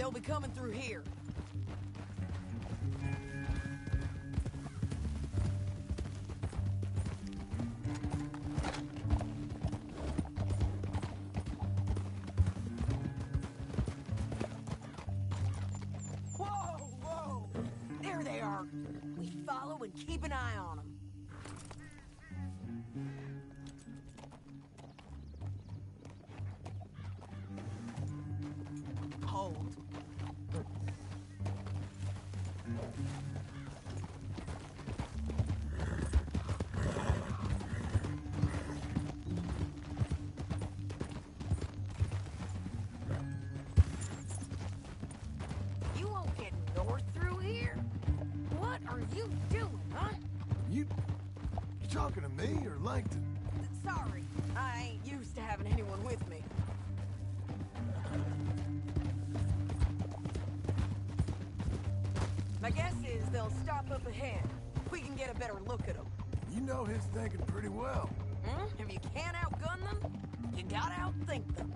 They'll be coming through here. Whoa! There they are. We follow and keep an eye on them. Hold. You won't get north through here? What are you doing, huh? You talking to me or Langton? Sorry, I ain't used to having anyone with me. My guess is they'll stop up ahead. We can get a better look at them. You know his thinking pretty well. If you can't outgun them, you gotta outthink them.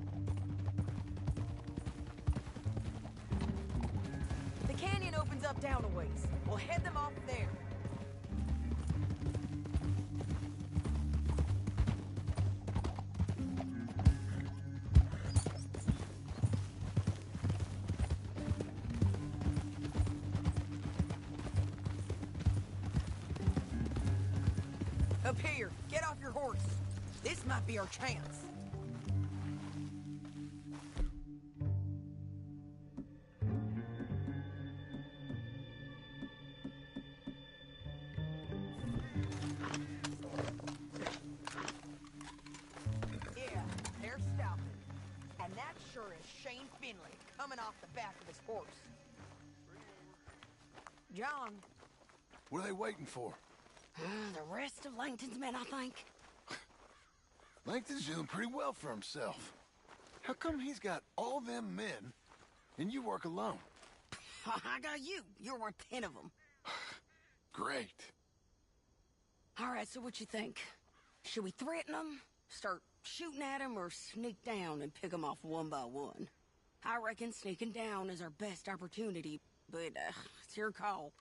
The canyon opens up down a ways. We'll head them off there. Up here, get off your horse. This might be our chance. Yeah, they're stopping. And that sure is Shane Finley coming off the back of his horse. John. What are they waiting for? The rest of Langton's men, I think. Langton's doing pretty well for himself. How come he's got all them men, and you work alone? I got you. You're worth 10 of them. Great. All right, so what you think? Should we threaten them, start shooting at them, or sneak down and pick them off one by one? I reckon sneaking down is our best opportunity, but it's your call.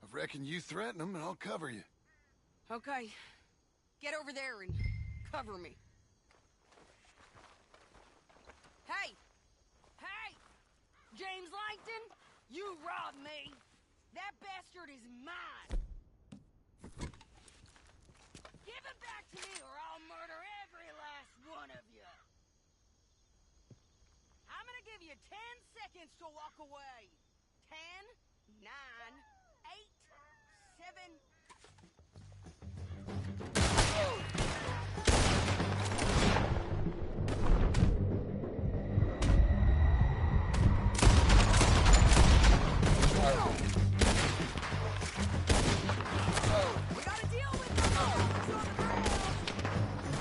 I reckon you threaten them and I'll cover you. Okay. Get over there and cover me. Hey! Hey! James Langton, you robbed me. That bastard is mine. Give it back to me or I'll murder every last one of you. I'm gonna give you 10 seconds to walk away. 10, 9, 8, 7... We gotta deal with them! It's on the ground!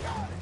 Got it!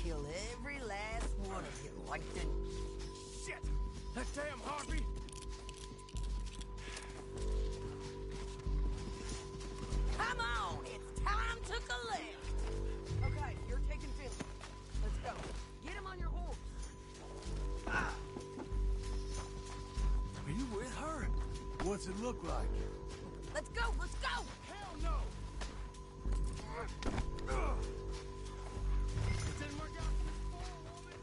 kill every last one of you, Langton. Shit! That damn harpy! Come on, it's time to collect. Okay, you're taking Philly. Let's go. Get him on your horse. Are you with her? What's it look like? Let's go, let's go. Hell no! It didn't work out for me before, woman.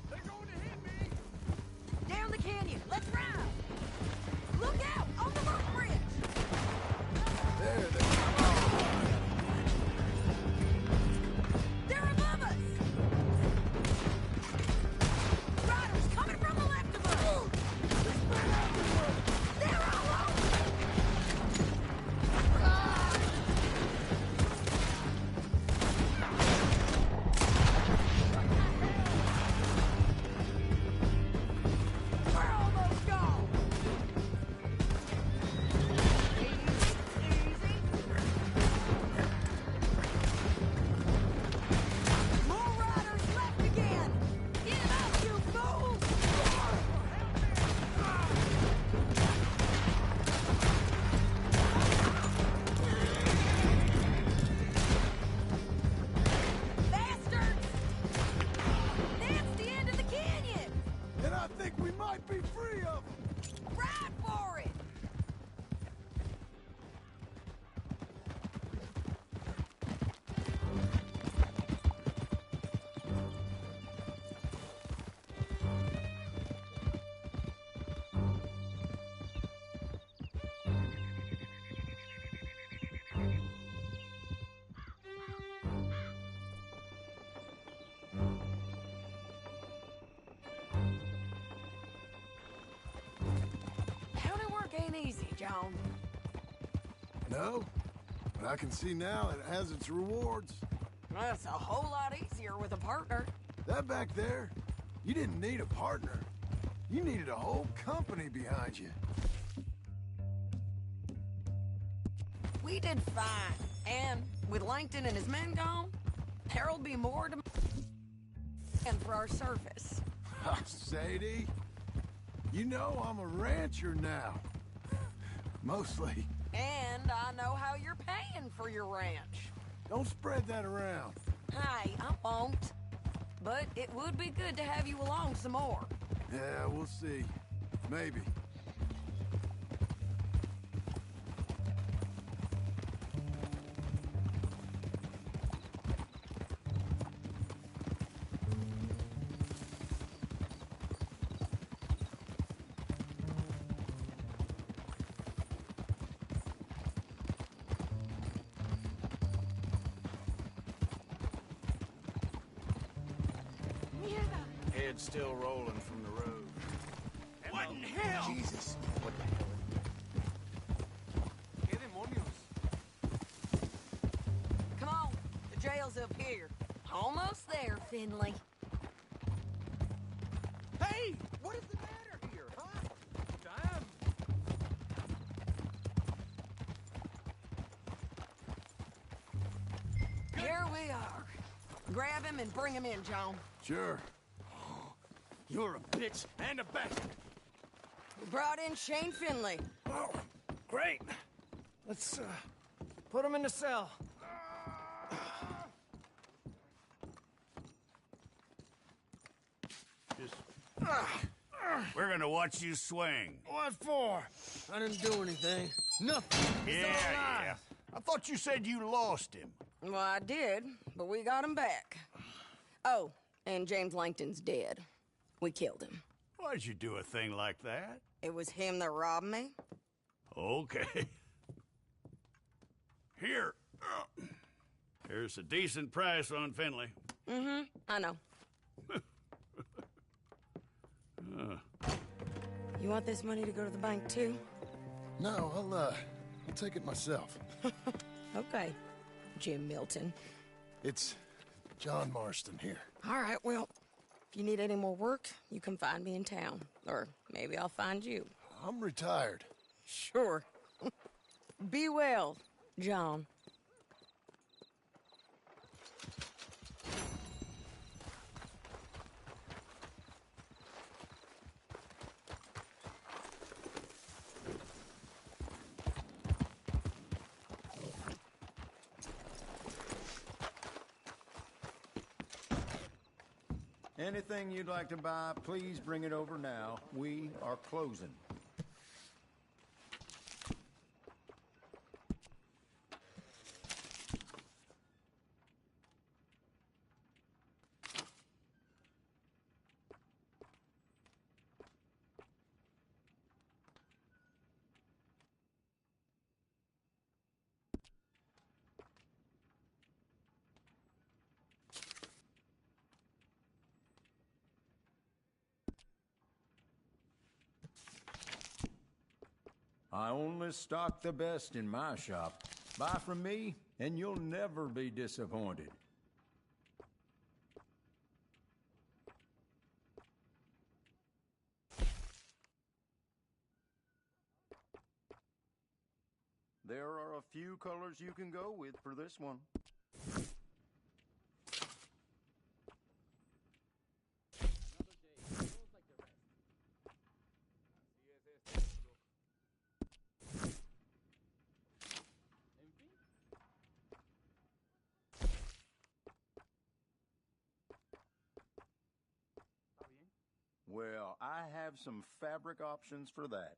They're going to hit me! Down the canyon, let's ride. Look out, on the rope bridge. There. They're above us. Riders coming from the left of us. They're all over. We're almost gone. Easy. More riders left again. Get up, you fools! Bastards! That's the end of the canyon! And I think we might be free of them. Ride for it! County work ain't easy, John. No, but I can see now it has its rewards. That's a whole lot easier with a partner. That back there, you didn't need a partner. You needed a whole company behind you. We did fine. And with Langton and his men gone, there'll be more to and for our service. Sadie, you know I'm a rancher now. Mostly. And I know how you're paying for your ranch. Don't spread that around. Hey, I won't. But it would be good to have you along some more. Yeah, we'll see. Maybe. Head's still rolling from the road. What in hell? Jesus. What the hell? ¿Qué demonios? Come on, the jail's up here. Almost there, Finley. Hey! What is the matter here, huh? Damn! Here we are. Grab him and bring him in, John. Sure. You're a bitch and a bastard. We brought in Shane Finley. Oh, great. Let's, put him in the cell. We're gonna watch you swing. What for? I didn't do anything. Nothing. He's all alive. I thought you said you lost him. Well, I did, but we got him back. Oh, and James Langton's dead. We killed him. Why'd you do a thing like that? It was him that robbed me. Okay. Here. Here's a decent price on Finley. Mm-hmm, I know. You want this money to go to the bank, too? No, I'll take it myself. Okay, Jim Milton. It's John Marston here. All right, well, if you need any more work, you can find me in town. Or maybe I'll find you. I'm retired. Sure. Be well, John. Anything you'd like to buy, please bring it over now. We are closing. I only stock the best in my shop. Buy from me, and you'll never be disappointed. There are a few colors you can go with for this one. Well, I have some fabric options for that.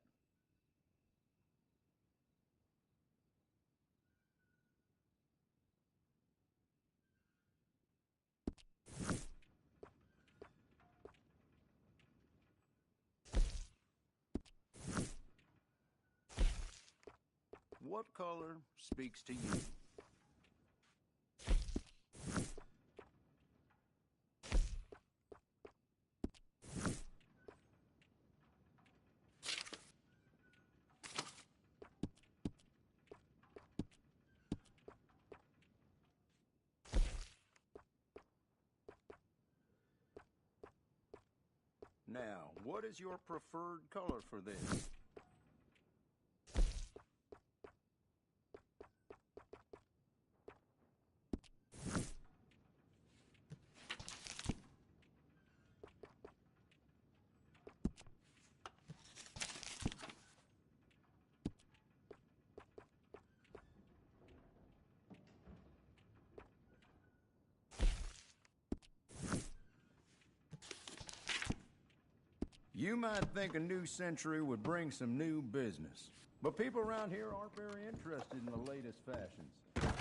What color speaks to you? Now, what is your preferred color for this? You might think a new century would bring some new business, but people around here aren't very interested in the latest fashions.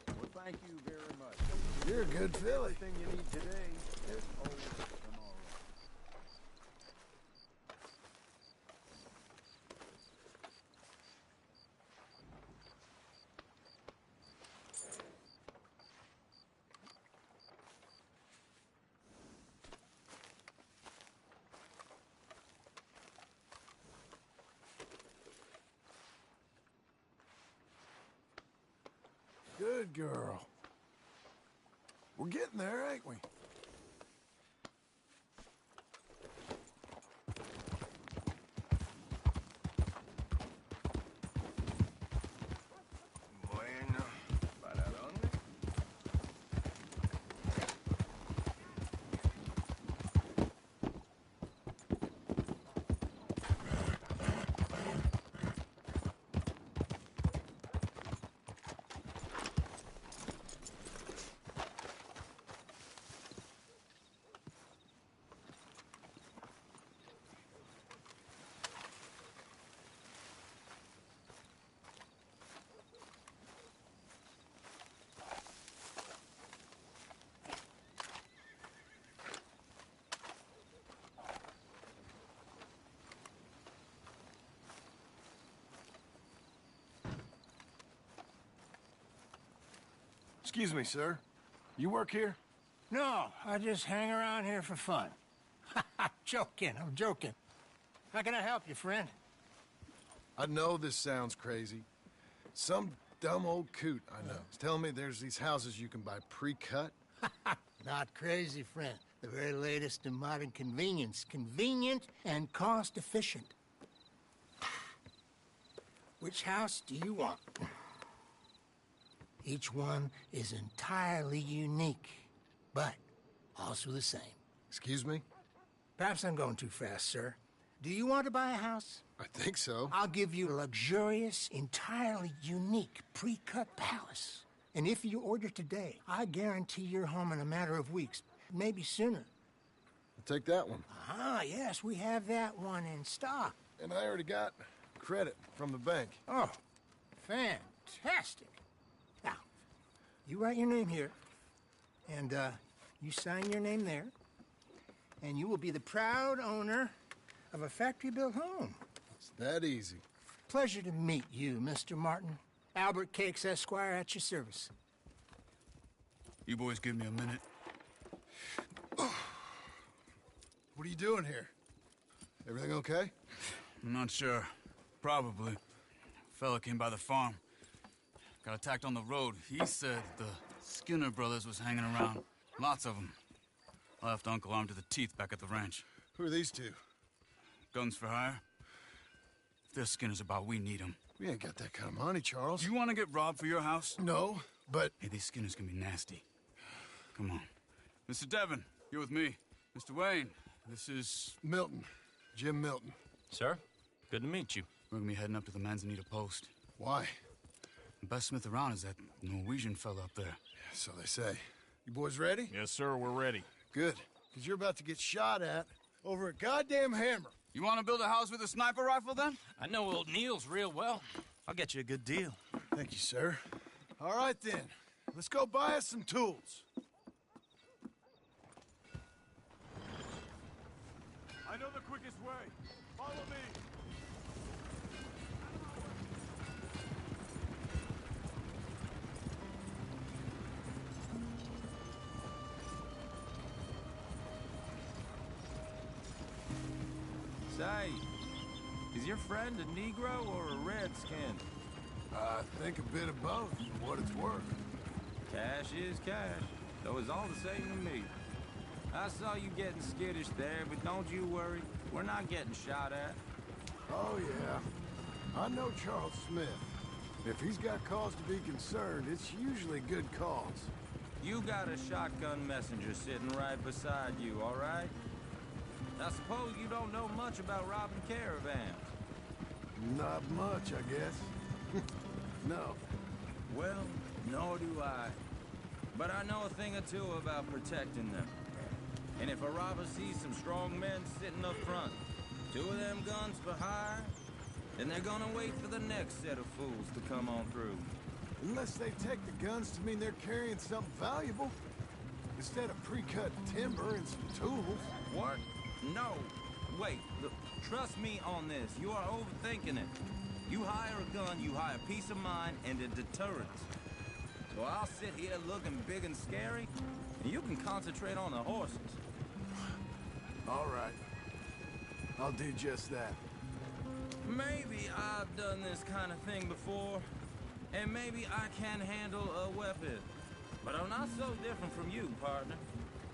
Well, thank you very much. You're a good filly. Everything you need today is always tomorrow. Good girl. We're getting there, ain't we? Bueno, ¿para dónde? Excuse me, sir. You work here? No, I just hang around here for fun. I'm joking. How can I help you, friend? I know this sounds crazy. Some dumb old coot I know is telling me there's these houses you can buy pre-cut. Not crazy, friend. The very latest in modern convenience. Convenient and cost-efficient. Which house do you want? Each one is entirely unique, but also the same. Excuse me? Perhaps I'm going too fast, sir. Do you want to buy a house? I think so. I'll give you a luxurious, entirely unique pre-cut palace. And if you order today, I guarantee you're home in a matter of weeks, maybe sooner. I'll take that one. Ah, yes, we have that one in stock. And I already got credit from the bank. Oh, fantastic. Now, you write your name here, and you sign your name there, and you will be the proud owner of a factory-built home. It's that easy. Pleasure to meet you, Mr. Martin. Albert Cakes, Esquire, at your service. You boys give me a minute. What are you doing here? Everything okay? I'm not sure. Probably. Fella came by the farm. Got attacked on the road. He said the Skinner brothers was hanging around. Lots of them. I left Uncle armed to the teeth back at the ranch. Who are these two? Guns for hire. If they're Skinner's about, we need them. We ain't got that kind of money, Charles. Do you want to get robbed for your house? No, but... Hey, these Skinners can be nasty. Come on. Mr. Devon, you're with me. Mr. Wayne, this is... Milton. Jim Milton. Sir, good to meet you. We're gonna be heading up to the Manzanita post. Why? The best smith around is that Norwegian fella up there. So they say. You boys ready? Yes, sir, we're ready. Good. Because you're about to get shot at over a goddamn hammer. You want to build a house with a sniper rifle, then? I know old Neil's real well. I'll get you a good deal. Thank you, sir. All right, then. Let's go buy us some tools. I know the quickest way. Follow me. Say, is your friend a Negro or a Redskin? I think a bit of both, for what it's worth. Cash is cash, though it's all the same to me. I saw you getting skittish there, but don't you worry. We're not getting shot at. Oh, yeah. I know Charles Smith. If he's got cause to be concerned, it's usually good cause. You got a shotgun messenger sitting right beside you, all right? I suppose you don't know much about robbing caravans. Not much, I guess. No. Well, nor do I. But I know a thing or two about protecting them. And if a robber sees some strong men sitting up front, 2 of them guns for hire, then they're gonna wait for the next set of fools to come on through. Unless they take the guns to mean they're carrying something valuable. Instead of pre-cut timber and some tools. What? No. Wait, look, trust me on this. You are overthinking it. You hire a gun, you hire peace of mind and a deterrence. So I'll sit here looking big and scary, and you can concentrate on the horses. All right. I'll do just that. Maybe I've done this kind of thing before, and maybe I can handle a weapon. But I'm not so different from you, partner.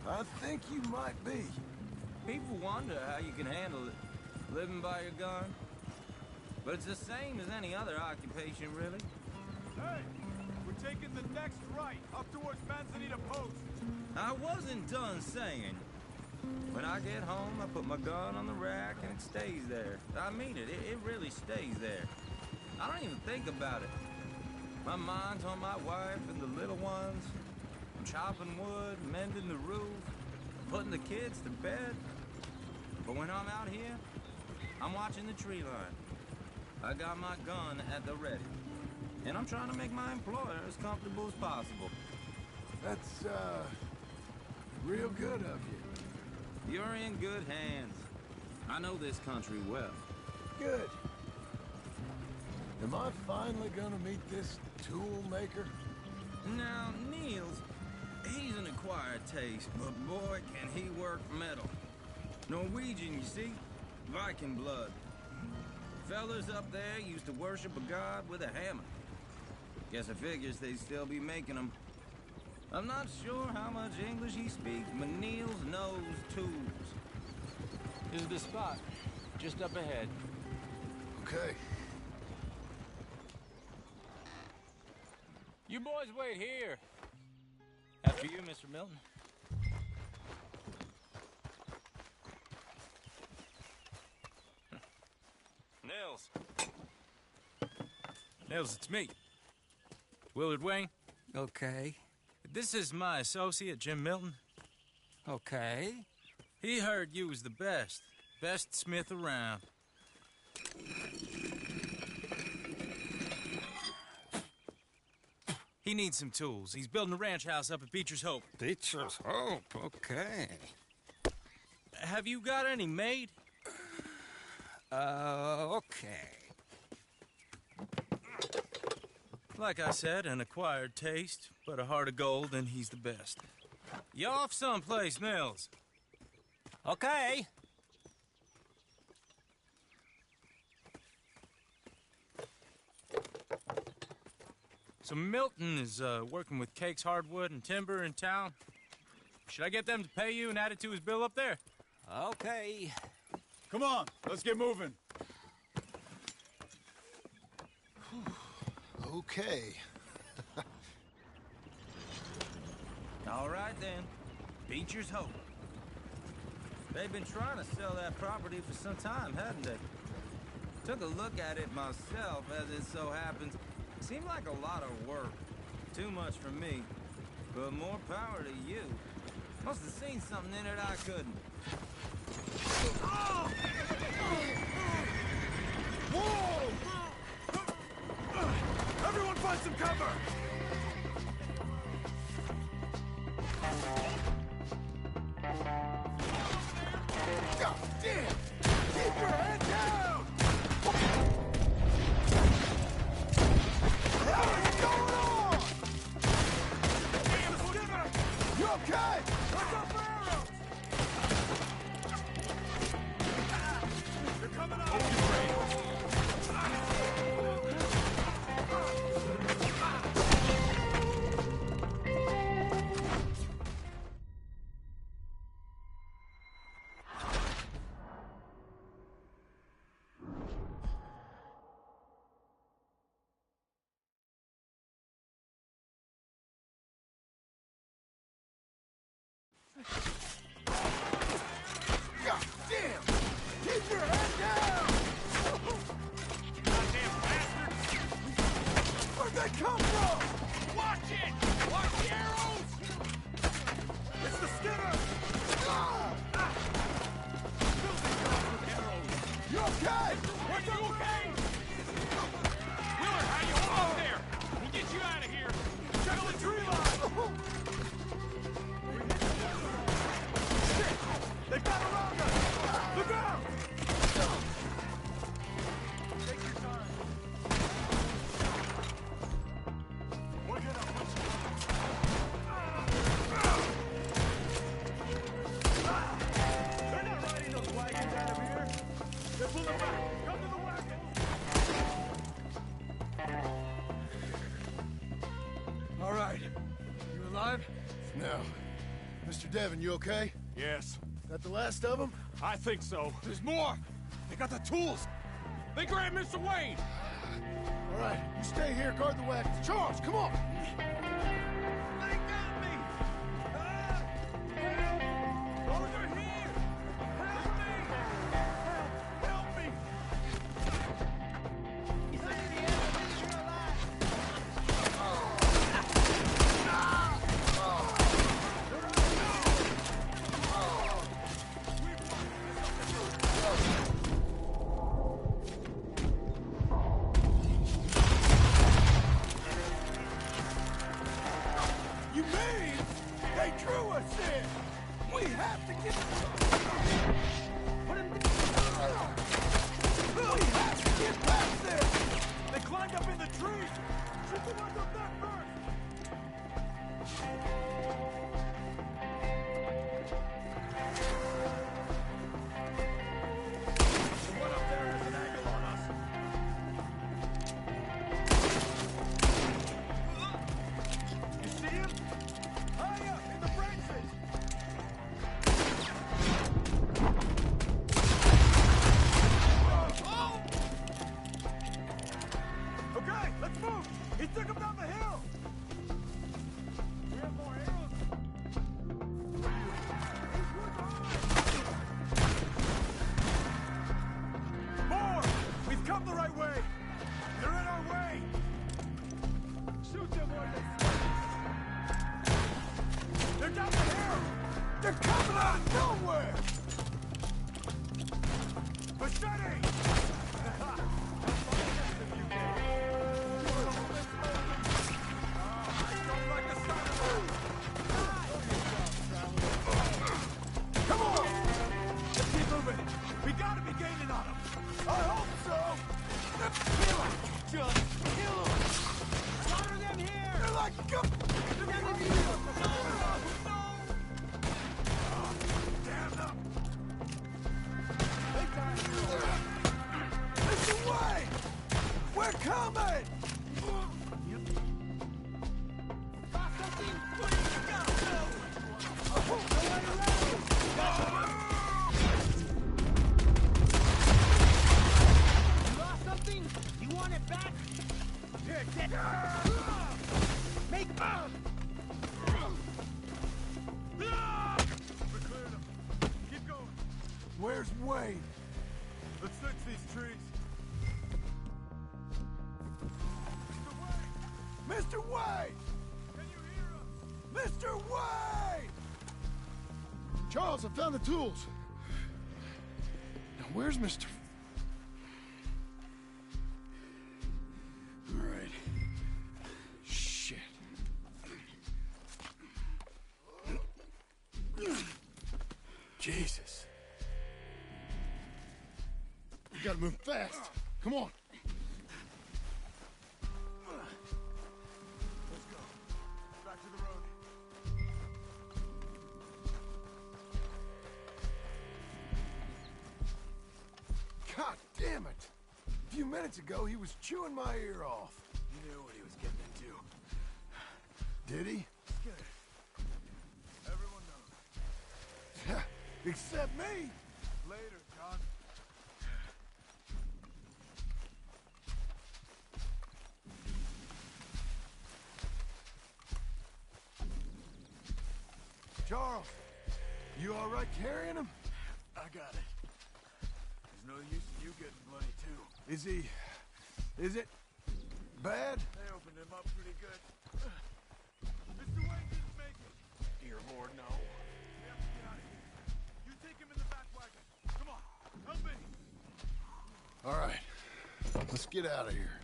I think you might be. People wonder how you can handle it, living by your gun. But it's the same as any other occupation, really. Hey, we're taking the next right, up towards Manzanita Post. I wasn't done saying. When I get home, I put my gun on the rack and it stays there. I mean it, it really stays there. I don't even think about it. My mind's on my wife and the little ones. I'm chopping wood, mending the roof, putting the kids to bed. But when I'm out here, I'm watching the tree line. I got my gun at the ready. And I'm trying to make my employer as comfortable as possible. That's, real good of you. You're in good hands. I know this country well. Good. Am I finally gonna meet this tool maker? Now, Niels, he's an acquired taste, but boy, can he work metal. Norwegian, you see? Viking blood. Fellas up there used to worship a god with a hammer. Guess I figures they'd still be making them. I'm not sure how much English he speaks, but Niels knows tools. This is the spot, just up ahead. Okay. You boys wait here. After you, Mr. Milton. Nils. Nils, it's me. Willard Wayne. Okay. This is my associate, Jim Milton. Okay. He heard you was the best. Best smith around. He needs some tools. He's building a ranch house up at Beecher's Hope. Beecher's Hope, okay. Have you got any made? Okay. Like I said, an acquired taste, but a heart of gold, and he's the best. You off someplace, Mills? Okay. So Milton is working with Cake's Hardwood and Timber in town. Should I get them to pay you and add it to his bill up there? Okay. Come on, let's get moving. Okay. All right, then. Beecher's Hope. They've been trying to sell that property for some time, hadn't they? Took a look at it myself, as it so happens. Seemed like a lot of work. Too much for me. But more power to you. Must have seen something in it I couldn't. Whoa! Everyone find some cover! God damn! Keep your head down! What's going on? Damn, Skinner! You okay? What's up for arrows? They're coming up! God damn! Keep your head down! Goddamn bastards! Where'd they come from? Watch it! Watch the arrows! It's the Skinner! You okay? Are you okay? Wheeler, how you hold up there? We'll get you out of here. Check the tree line! They've got around us! Look out! Take your time. We're gonna push you. They're not riding those wagons out of here. They're pulling back. Come to the wagons. All right. You alive? No. Mr. Devon, you okay? Yes. That the last of them? I think so. There's more! They got the tools! They grabbed Mr. Wayne! All right, you stay here, guard the wagons. Charles, come on! They got me! Help! Over here! Help me! Help me! He's in the enemy, you're alive! You mean they drew us in? We have to get... Put him down. We have to get past this! They climbed up in the trees! Shoot the ones up there first! The one up there has an angle on us. You see him? High up in the branches! Oh! Okay, let's move! He took him down the hill! We have more arrows! More! We've come the right way! They're in our way! Shoot them where they They're down the hill! They're coming out of nowhere! Machete! Come on! Let's keep moving. We gotta be gaining on him. I hope so. Kill him! Just kill him! Slaughter them here! They're like... Damn them! This away! We're coming! Got something? What do you got? You lost something? You want it back? Here, get... Make... We're clearing them. Keep going. Where's Wayne? Let's fix these trees. Mr. Wayne! Can you hear us? Mr. Wayne! Charles, I found the tools. Now, where's Mr. All right. Shit. Jesus. You gotta move fast. Come on. Let's go. Back to the road. God damn it. A few minutes ago, he was chewing my ear off. He knew what he was getting into. Did he? Good. Everyone knows. Except me. Later, John. Charles, you all right carrying him? I got it. There's no use in you getting bloody, too. Is it bad? They opened him up pretty good. Mr. Wayne didn't make it. Dear Lord, no. We have to get out of here. You take him in the back wagon. Come on, help me. All right, let's get out of here.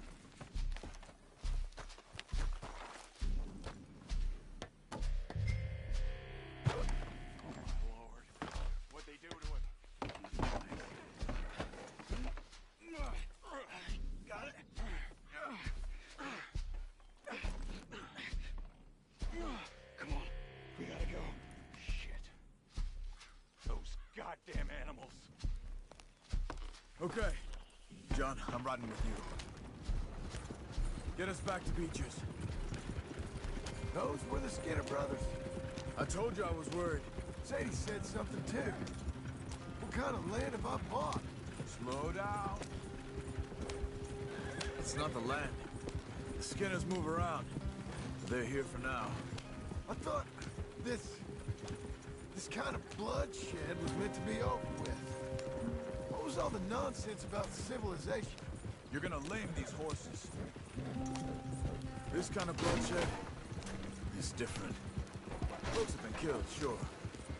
Lord, what'd they do to him? Got it. Come on, we gotta go. Shit. Those goddamn animals. Okay. John, I'm riding with you. Get us back to Beaches. Those were the Skinner brothers. I told you I was worried. Sadie said something too. What kind of land have I bought? Slow down. It's not the land. The Skinners move around. They're here for now. I thought this kind of bloodshed was meant to be over with. What was all the nonsense about civilization? You're gonna lame these horses. This kind of bloodshed is different. Folks have been killed, sure.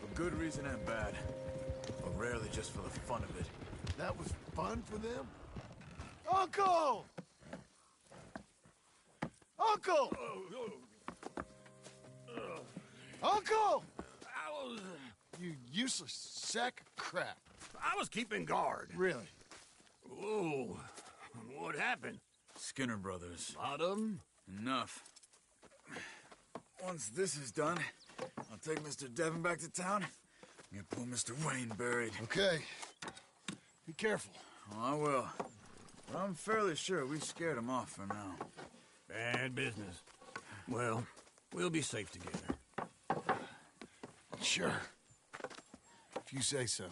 For good reason and bad. But rarely just for the fun of it. That was fun for them? Uncle! Uncle! Uncle! You useless sack of crap. I was keeping guard. Really? Whoa. What happened? Skinner brothers. Lot of 'em? Enough. Once this is done, I'll take Mr. Devon back to town and get poor Mr. Wayne buried. Okay. Be careful. Oh, I will. But I'm fairly sure we scared him off for now. Bad business. Well, we'll be safe together. Sure. If you say so.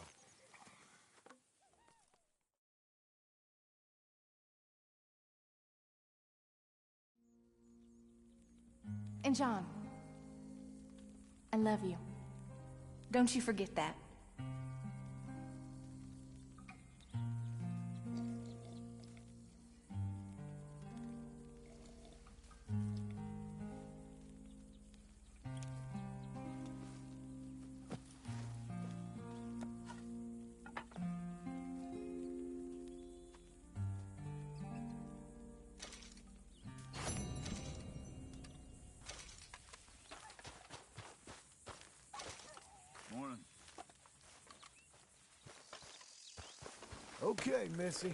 And John, I love you. Don't you forget that. Okay, Missy.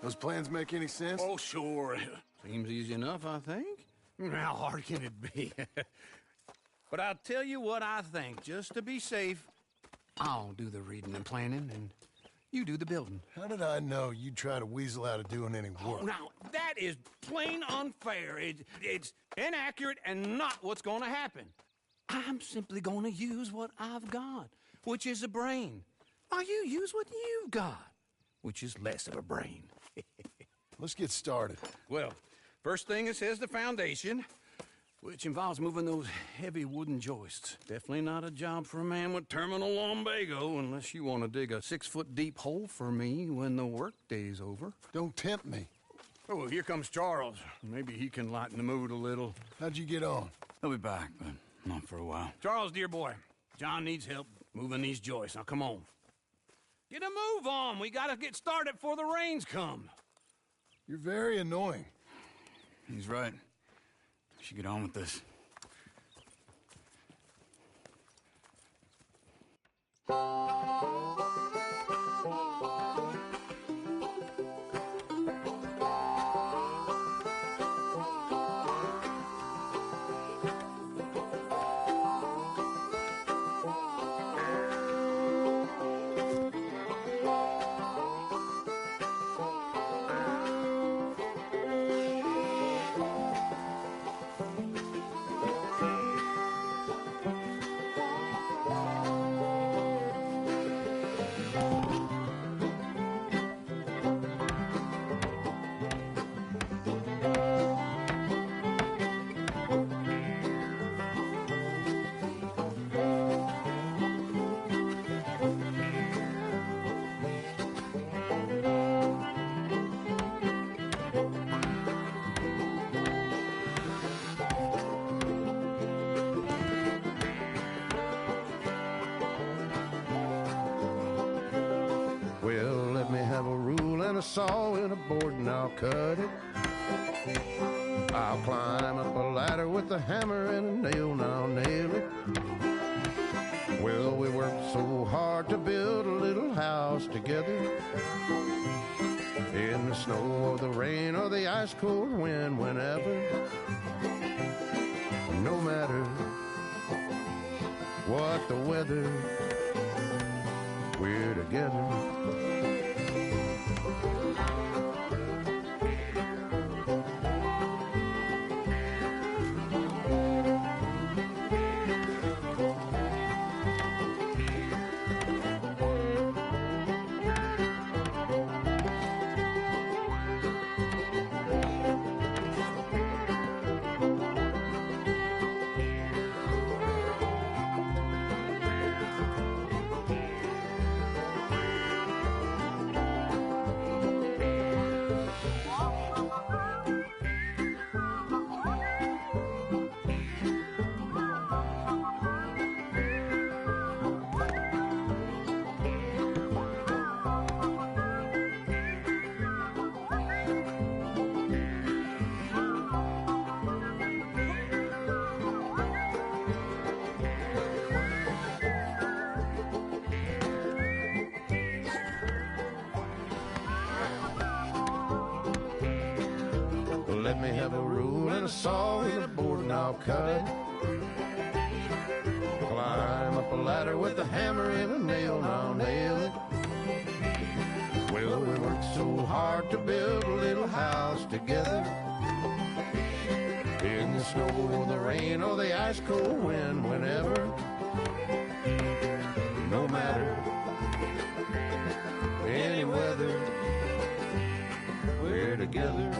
Those plans make any sense? Oh, sure. Seems easy enough, I think. How hard can it be? But I'll tell you what I think. Just to be safe, I'll do the reading and planning, and you do the building. How did I know you'd try to weasel out of doing any work? Now, that is plain unfair. It's inaccurate and not what's going to happen. I'm simply going to use what I've got, which is a brain. While you use what you've got, which is less of a brain. Let's get started. Well, first thing it says the foundation, which involves moving those heavy wooden joists. Definitely not a job for a man with terminal lumbago unless you want to dig a 6-foot deep hole for me when the workday's over. Don't tempt me. Oh, here comes Charles. Maybe he can lighten the mood a little. How'd you get on? He'll be back, but not for a while. Charles, dear boy, John needs help moving these joists. Now, come on. Get a move on. We gotta get started before the rains come. You're very annoying. He's right. We should get on with this. saw in a board and I'll cut it. I'll climb up a ladder with a hammer and a nail and I'll nail it. Well, we worked so hard to build a little house together. In the snow or the rain or the ice cold wind, whenever. No matter what the weather, we're together. Let me have a rule and a saw and a board and I'll cut it. Climb up a ladder with a hammer and a nail and I'll nail it. Well, we worked so hard to build a little house together. In the snow or the rain or the ice cold wind, whenever. No matter any weather, we're together.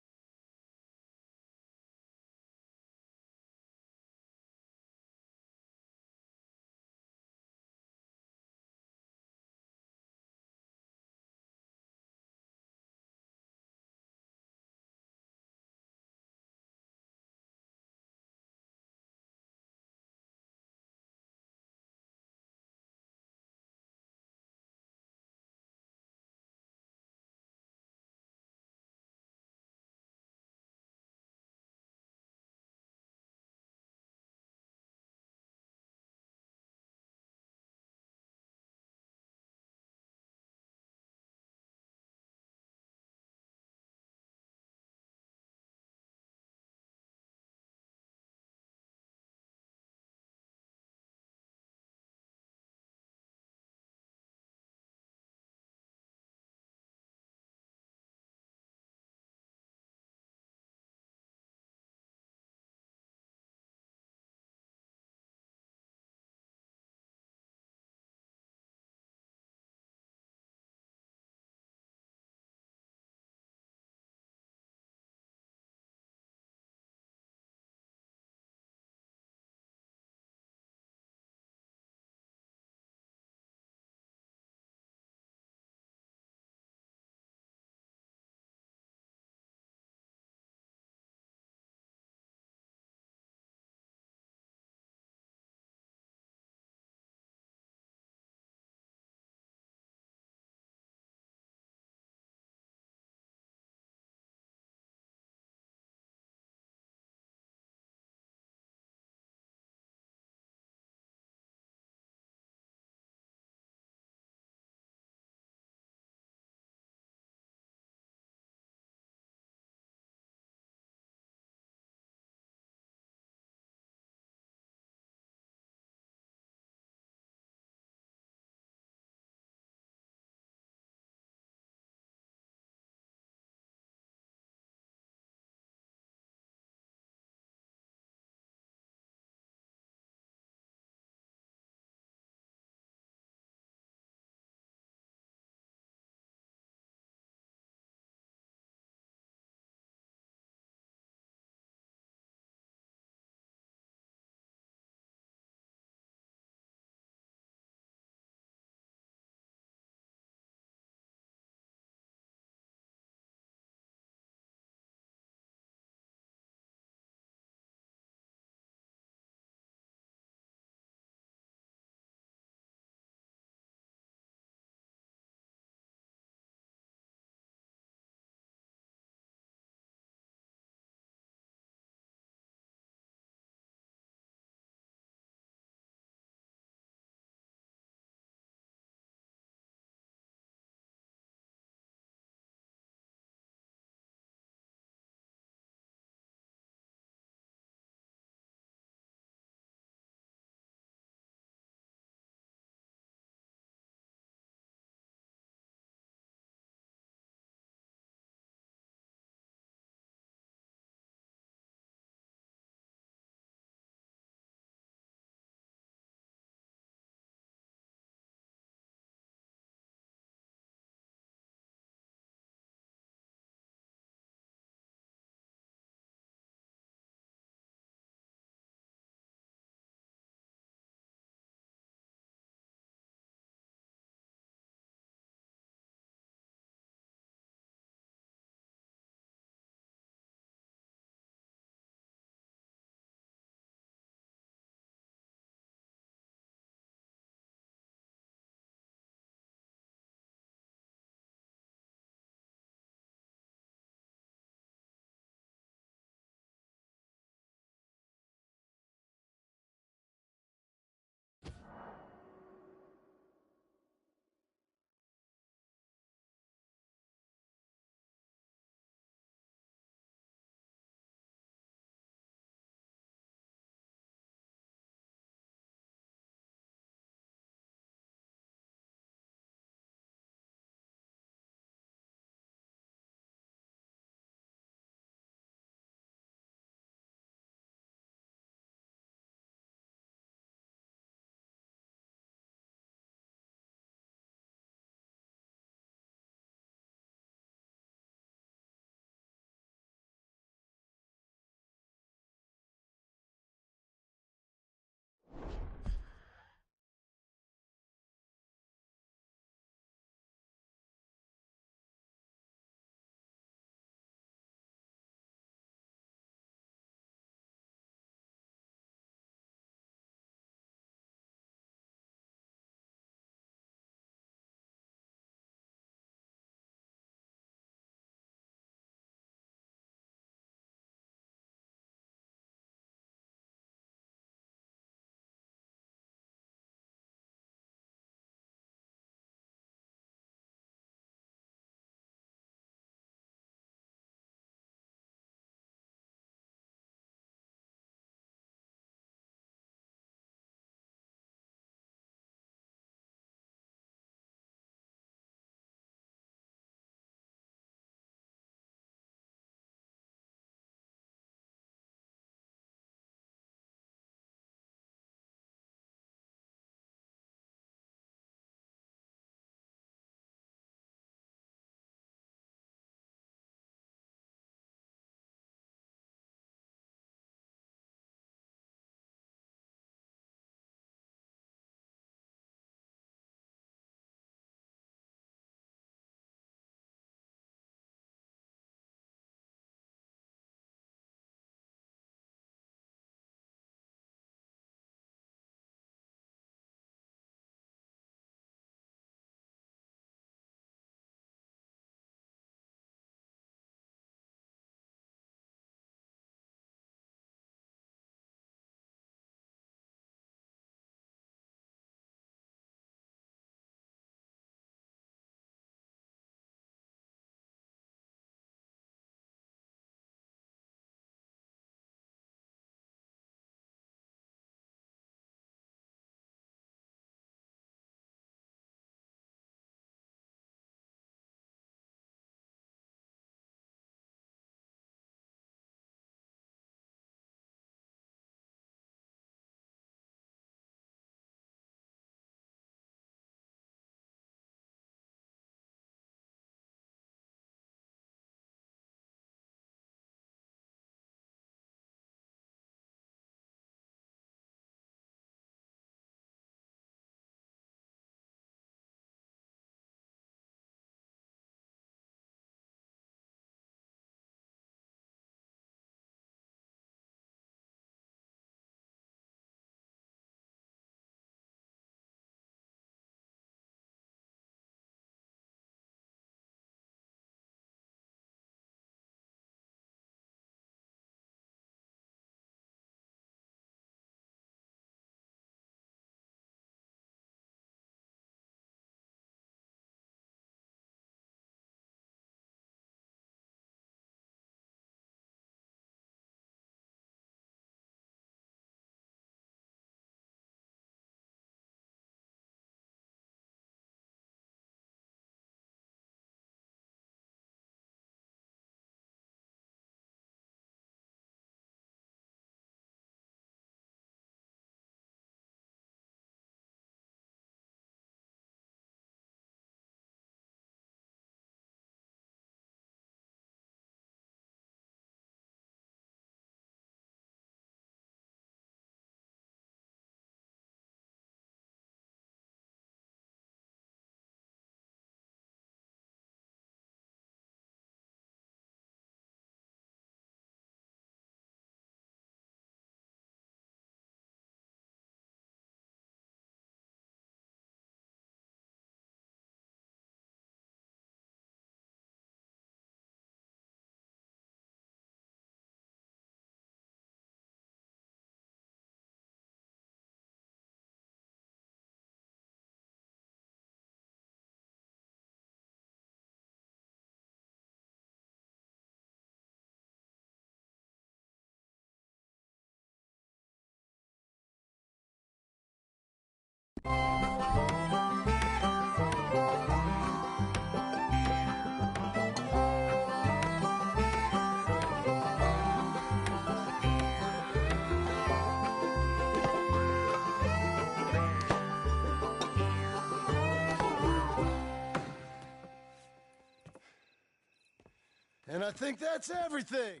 And I think that's everything!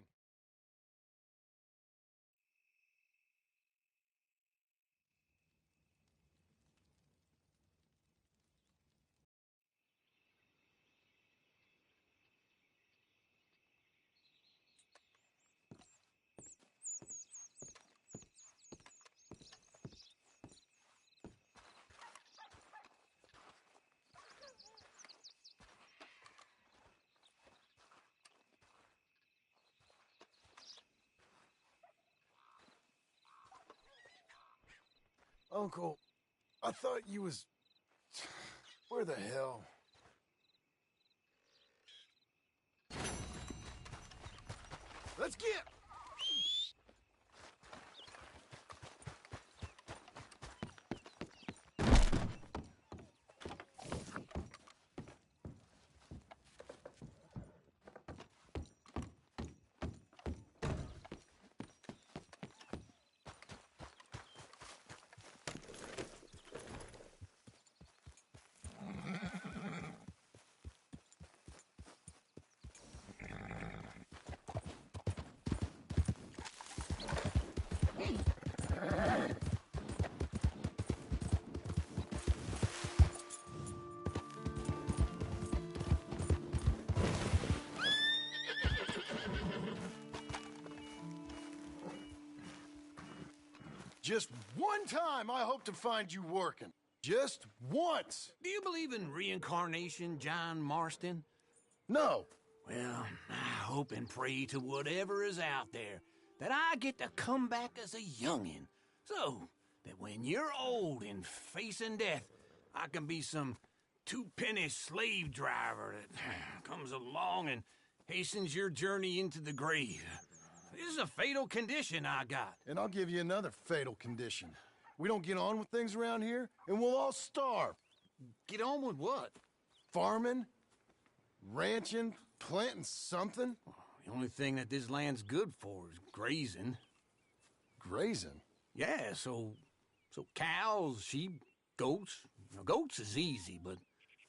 Uncle, I thought you was... Where the hell? Let's get... Just one time I hope to find you working. Just once. Do you believe in reincarnation, John Marston? No. Well, I hope and pray to whatever is out there that I get to come back as a youngin', so that when you're old and facing death, I can be some two-penny slave driver that comes along and hastens your journey into the grave. This is a fatal condition I got. And I'll give you another fatal condition. We don't get on with things around here, and we'll all starve. Get on with what? Farming, ranching, planting something. The only thing that this land's good for is grazing. Grazing? Yeah, so cows, sheep, goats. Now, goats is easy, but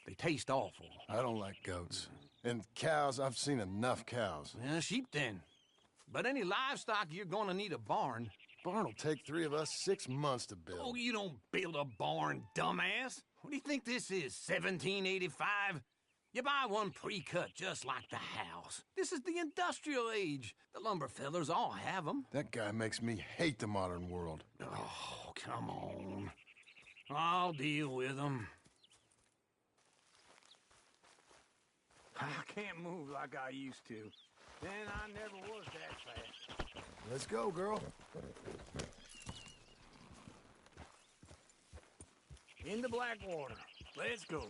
they taste awful. I don't like goats. And cows, I've seen enough cows. Yeah, sheep then. But any livestock, you're gonna need a barn. Barn will take 3 of us 6 months to build. Oh, you don't build a barn, dumbass. What do you think this is, 1785? You buy one pre-cut just like the house. This is the industrial age. The lumber fellers all have them. That guy makes me hate the modern world. Oh, come on. I'll deal with them. I can't move like I used to. Then I never was that fast. Let's go, girl. In the Blackwater. Let's go.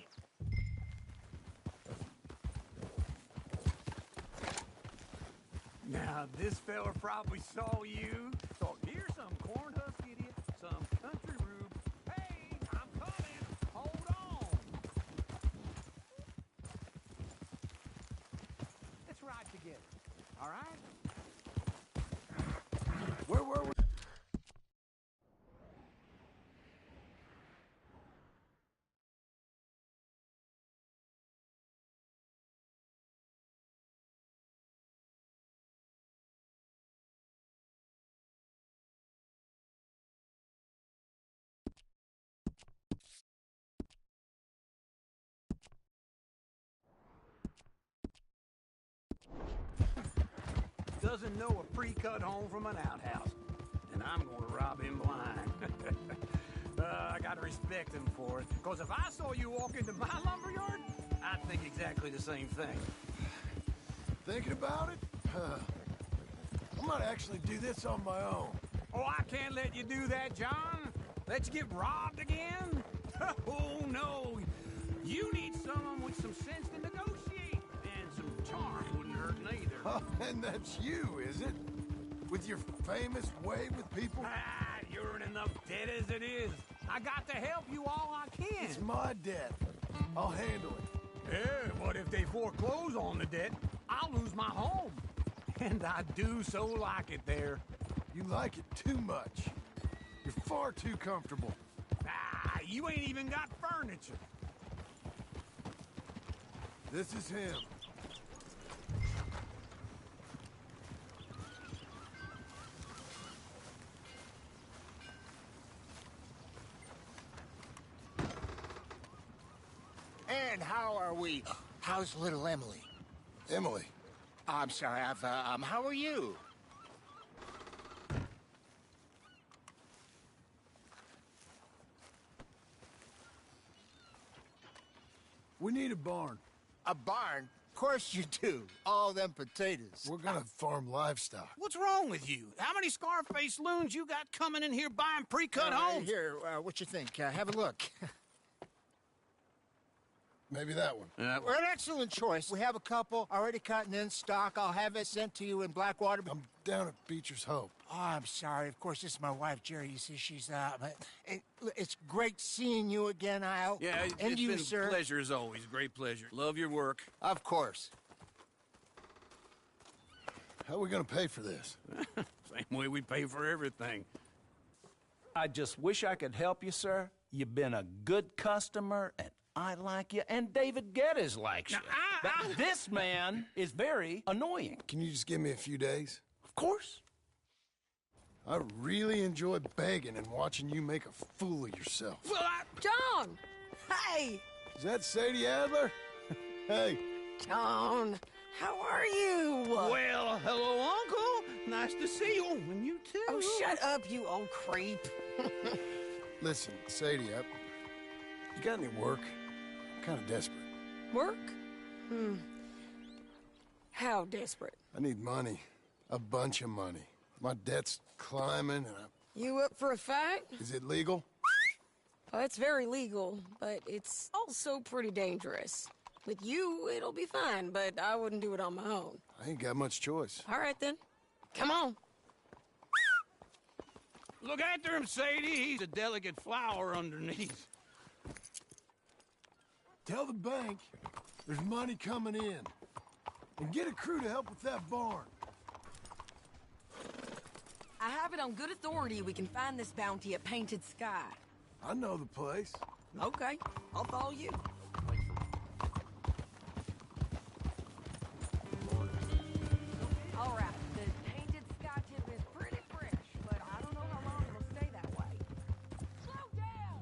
Now, this fella probably saw you. Thought, here's some corn husk idiot, some country rube. Hey, I'm coming. Hold on. Let's ride together. All right? Where were we? Doesn't know a pre-cut home from an outhouse. And I'm gonna rob him blind. I gotta respect him for it. Because if I saw you walk into my lumberyard, I'd think exactly the same thing. Thinking about it? I might actually do this on my own. Oh, I can't let you do that, John. Let you get robbed again? Oh, no. You need someone with some sense to negotiate. And some charm wouldn't hurt neither. Oh, and that's you, is it? With your famous way with people? Ah, you're in enough debt as it is. I got to help you all I can. It's my debt. I'll handle it. Yeah, but if they foreclose on the debt, I'll lose my home. And I do so like it there. You like it too much. You're far too comfortable. Ah, you ain't even got furniture. This is him. And how are we? How's little Emily? Emily. I'm sorry, how are you? We need a barn. A barn? Of course you do. All them potatoes. We're gonna farm livestock. What's wrong with you? How many Scarface loons you got coming in here buying pre-cut homes? Here, what you think? Have a look. Maybe that one. Well, an excellent choice. We have a couple already cut and in stock. I'll have it sent to you in Blackwater. I'm down at Beecher's Hope. Oh, I'm sorry. Of course, this is my wife, Jerry. You see, she's but it's great seeing you again, Al. Yeah, and it's you, been sir. a pleasure as always. Great pleasure. Love your work. Of course. How are we gonna pay for this? Same way we pay for everything. I just wish I could help you, sir. You've been a good customer, and I like you, and David Geddes likes you. But this man is very annoying. Can you just give me a few days? Of course. I really enjoy begging and watching you make a fool of yourself. Well, John! Hey! Is that Sadie Adler? Hey. John, how are you? Well, hello, Uncle. Nice to see you. And you too. Oh, shut up, you old creep. Listen, Sadie, you got any work? I'm kind of desperate. Work? How desperate? I need money. A bunch of money. My debt's climbing and You up for a fight? Is it legal? Oh, it's very legal, but it's also pretty dangerous. With you, it'll be fine, but I wouldn't do it on my own. I ain't got much choice. All right, then. Come on. Look after him, Sadie. He's a delicate flower underneath. Tell the bank there's money coming in. And get a crew to help with that barn. I have it on good authority we can find this bounty at Painted Sky. I know the place. Okay, I'll follow you. All right, the Painted Sky tip is pretty fresh, but I don't know how long it'll stay that way. Slow down!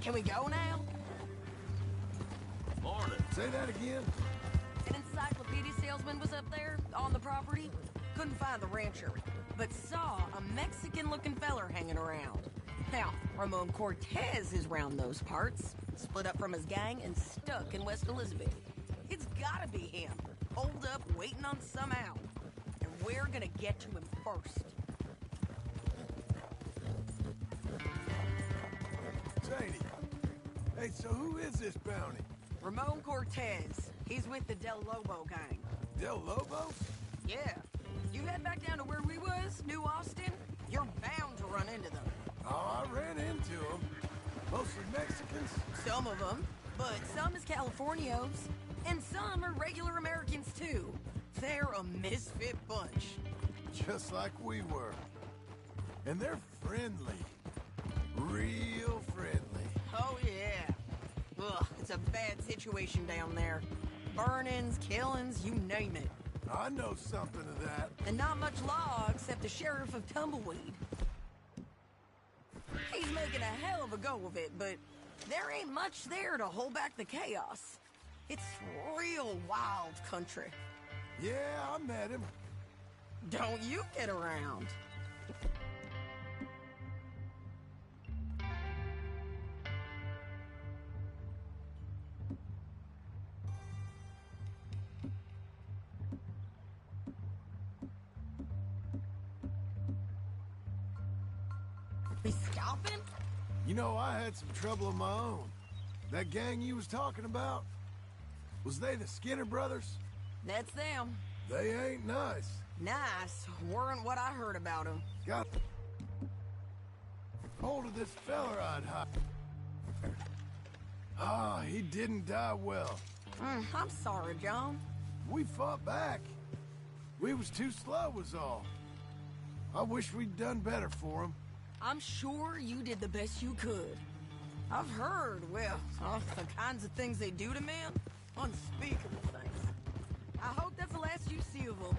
Can we go now? Morning. Say that again. An encyclopedia salesman was up there on the property. Couldn't find the rancher, but saw a Mexican-looking feller hanging around. Now, Ramon Cortez is round those parts, split up from his gang and stuck in West Elizabeth. It's gotta be him, holed up waiting on some out. And we're gonna get to him first. Sadie. Hey, so who is this bounty? Ramon Cortez. He's with the Del Lobo gang. Del Lobo? Yeah. You head back down to where we was, New Austin, you're bound to run into them. Oh, I ran into them. Mostly Mexicans. Some of them, but some is Californios, and some are regular Americans too. They're a misfit bunch. Just like we were. And they're friendly. Real friendly. Oh yeah. Ugh, it's a bad situation down there. Burnings, killings, you name it. I know something of that. And not much law except the sheriff of Tumbleweed. He's making a hell of a go of it, but there ain't much there to hold back the chaos. It's real wild country. Yeah, I met him. Don't you get around. We stopping? You know, I had some trouble of my own. That gang you was talking about, was they the Skinner brothers? That's them. They ain't nice. Nice. Weren't what I heard about them. Got hold of this feller I'd hired. Ah, he didn't die well. I'm sorry, John. We fought back. We was too slow was all. I wish we'd done better for him. I'm sure you did the best you could. I've heard, well, all the kinds of things they do to men. Unspeakable things. I hope that's the last you see of them.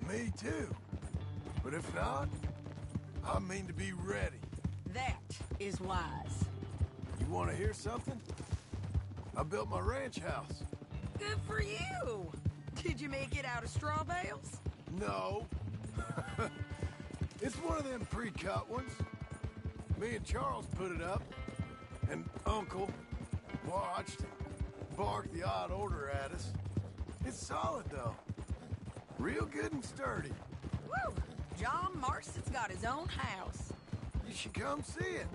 Me too. But if not, I mean to be ready. That is wise. You want to hear something? I built my ranch house. Good for you. Did you make it out of straw bales? No. It's one of them pre-cut ones. Me and Charles put it up, and Uncle watched and barked the odd order at us. It's solid, though. Real good and sturdy. Woo! John Marston's got his own house. You should come see it.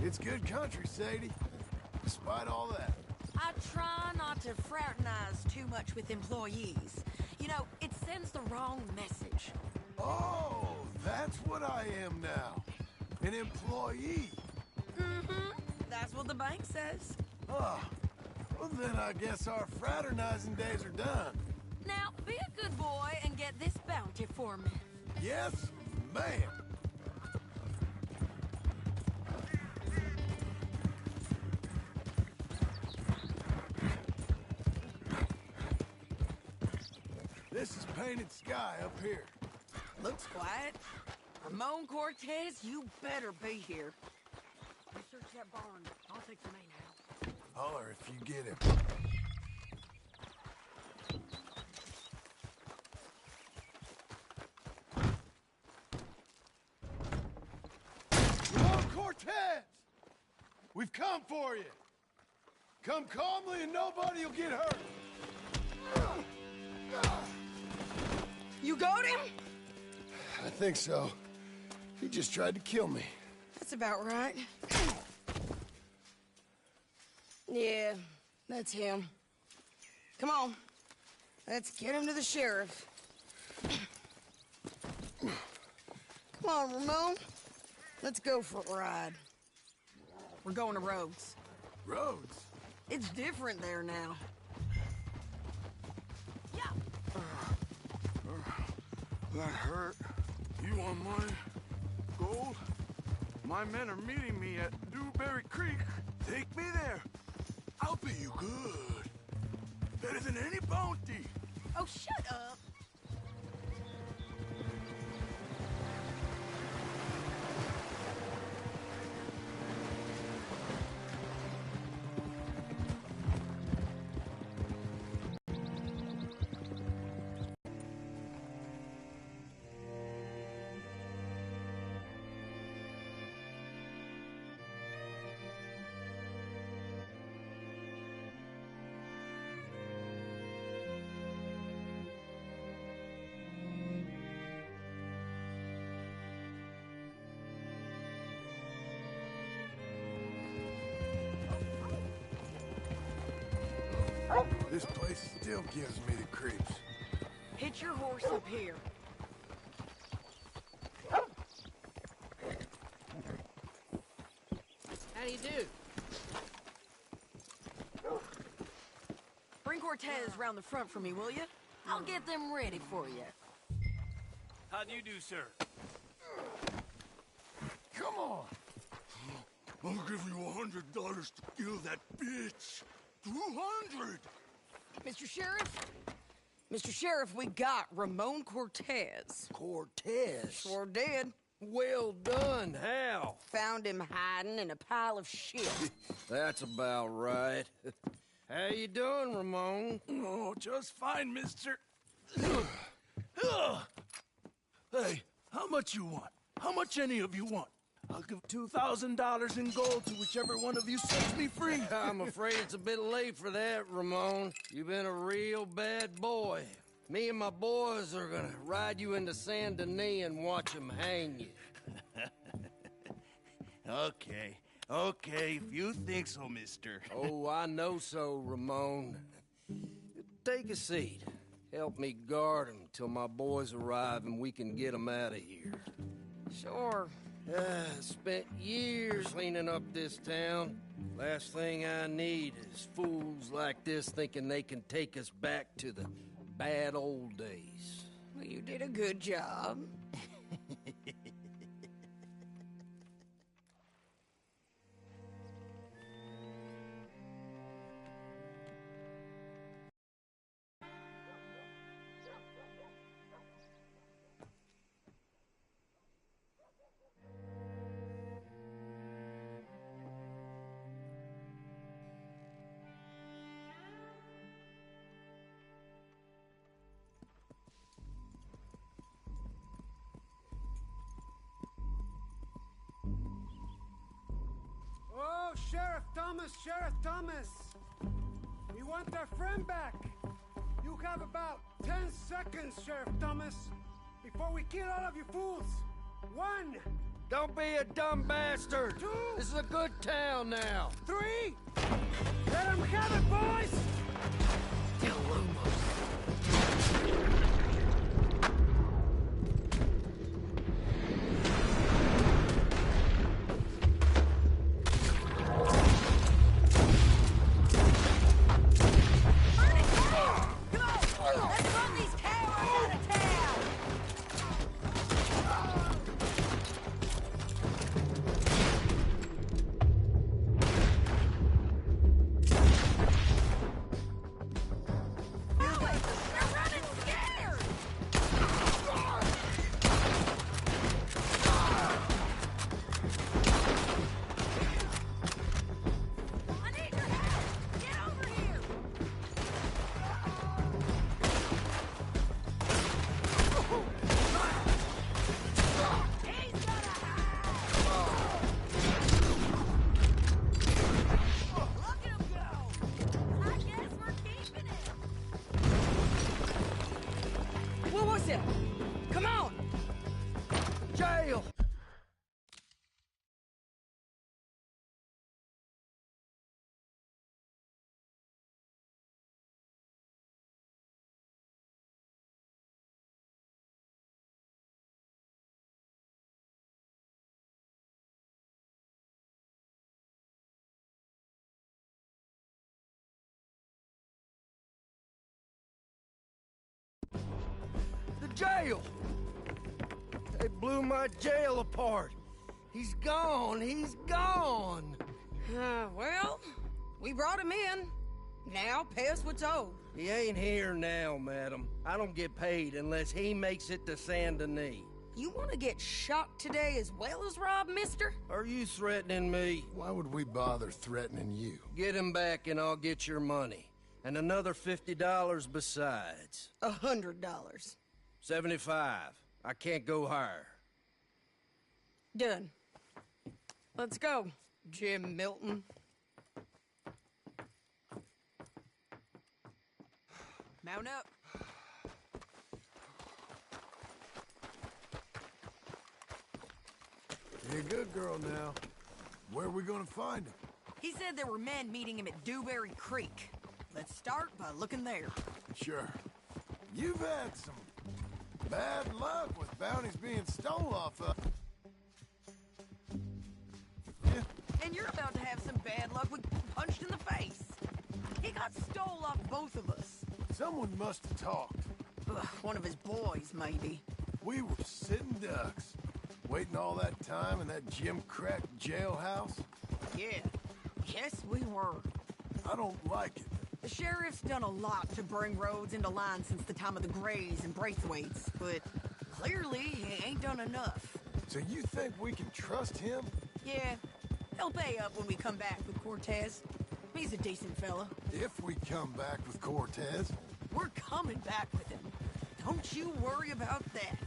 It's good country, Sadie, despite all that. I try not to fraternize too much with employees. You know, it sends the wrong message. Oh, that's what I am now. An employee. Mm-hmm. That's what the bank says. Oh, well then I guess our fraternizing days are done. Now, be a good boy and get this bounty for me. Yes, ma'am. This is painted sky up here. Looks quiet. Ramon Cortez, you better be here. Research that barn. I'll take the main house. Holler if you get him. Ramon Cortez! We've come for you. Come calmly and nobody will get hurt. You got him? I think so. He just tried to kill me. That's about right. Yeah, that's him. Come on. Let's get him to the sheriff. Come on, Ramon. Let's go for a ride. We're going to Rhodes. Rhodes? It's different there now. Yeah. That hurt. You want my gold? My men are meeting me at Dewberry Creek. Take me there. I'll pay you good. Better than any bounty. Oh, shut up. This place still gives me the creeps. Hitch your horse up here. How do you do? Bring Cortez round the front for me, will you? I'll get them ready for you. How do you do, sir? Come on. I'll give you $100 to kill that bitch. 200. Mr. Sheriff? Mr. Sheriff, we got Ramon Cortez. Cortez? Sure did. Well done. How? Found him hiding in a pile of shit. That's about right. How you doing, Ramon? Oh, just fine, mister. Hey, how much you want? How much any of you want? I'll give $2,000 in gold to whichever one of you sets me free. I'm afraid it's a bit late for that, Ramon. You've been a real bad boy. Me and my boys are gonna ride you into Saint Denis and watch them hang you. Okay, if you think so, mister. Oh, I know so, Ramon. Take a seat. Help me guard them till my boys arrive and we can get them out of here. Sure. Spent years cleaning up this town. Last thing I need is fools like this thinking they can take us back to the bad old days. Well, you did a good job. Thomas, Sheriff Thomas! We want our friend back! You have about 10 seconds, Sheriff Thomas, before we kill all of you fools! 1! Don't be a dumb bastard! 2! This is a good town now! 3! Let them have it, boys! Tell Lumos. Come on! Jail! The jail! They blew my jail apart. He's gone. He's gone. Well, we brought him in. Now pay us what's owed. He ain't here now, madam. I don't get paid unless he makes it to Saint Denis. You want to get shot today as well as Rob, mister? Are you threatening me? Why would we bother threatening you? Get him back and I'll get your money. And another $50 besides. $100. 75. I can't go higher. Done. Let's go, Jim Milton. Mount up. You're a good girl now. Where are we gonna find him? He said there were men meeting him at Dewberry Creek. Let's start by looking there. Sure. You've had some bad luck with bounties being stole off of. Yeah. And you're about to have some bad luck with punched in the face. He got stole off both of us. Someone must have talked. Ugh, one of his boys, maybe. We were sitting ducks, waiting all that time in that Jim Crack jailhouse. Yeah. Yes, we were. I don't like it. The sheriff's done a lot to bring roads into line since the time of the Grays and Braithwaites, but clearly he ain't done enough. So you think we can trust him? Yeah, he'll pay up when we come back with Cortez. He's a decent fella. If we come back with Cortez. We're coming back with him. Don't you worry about that.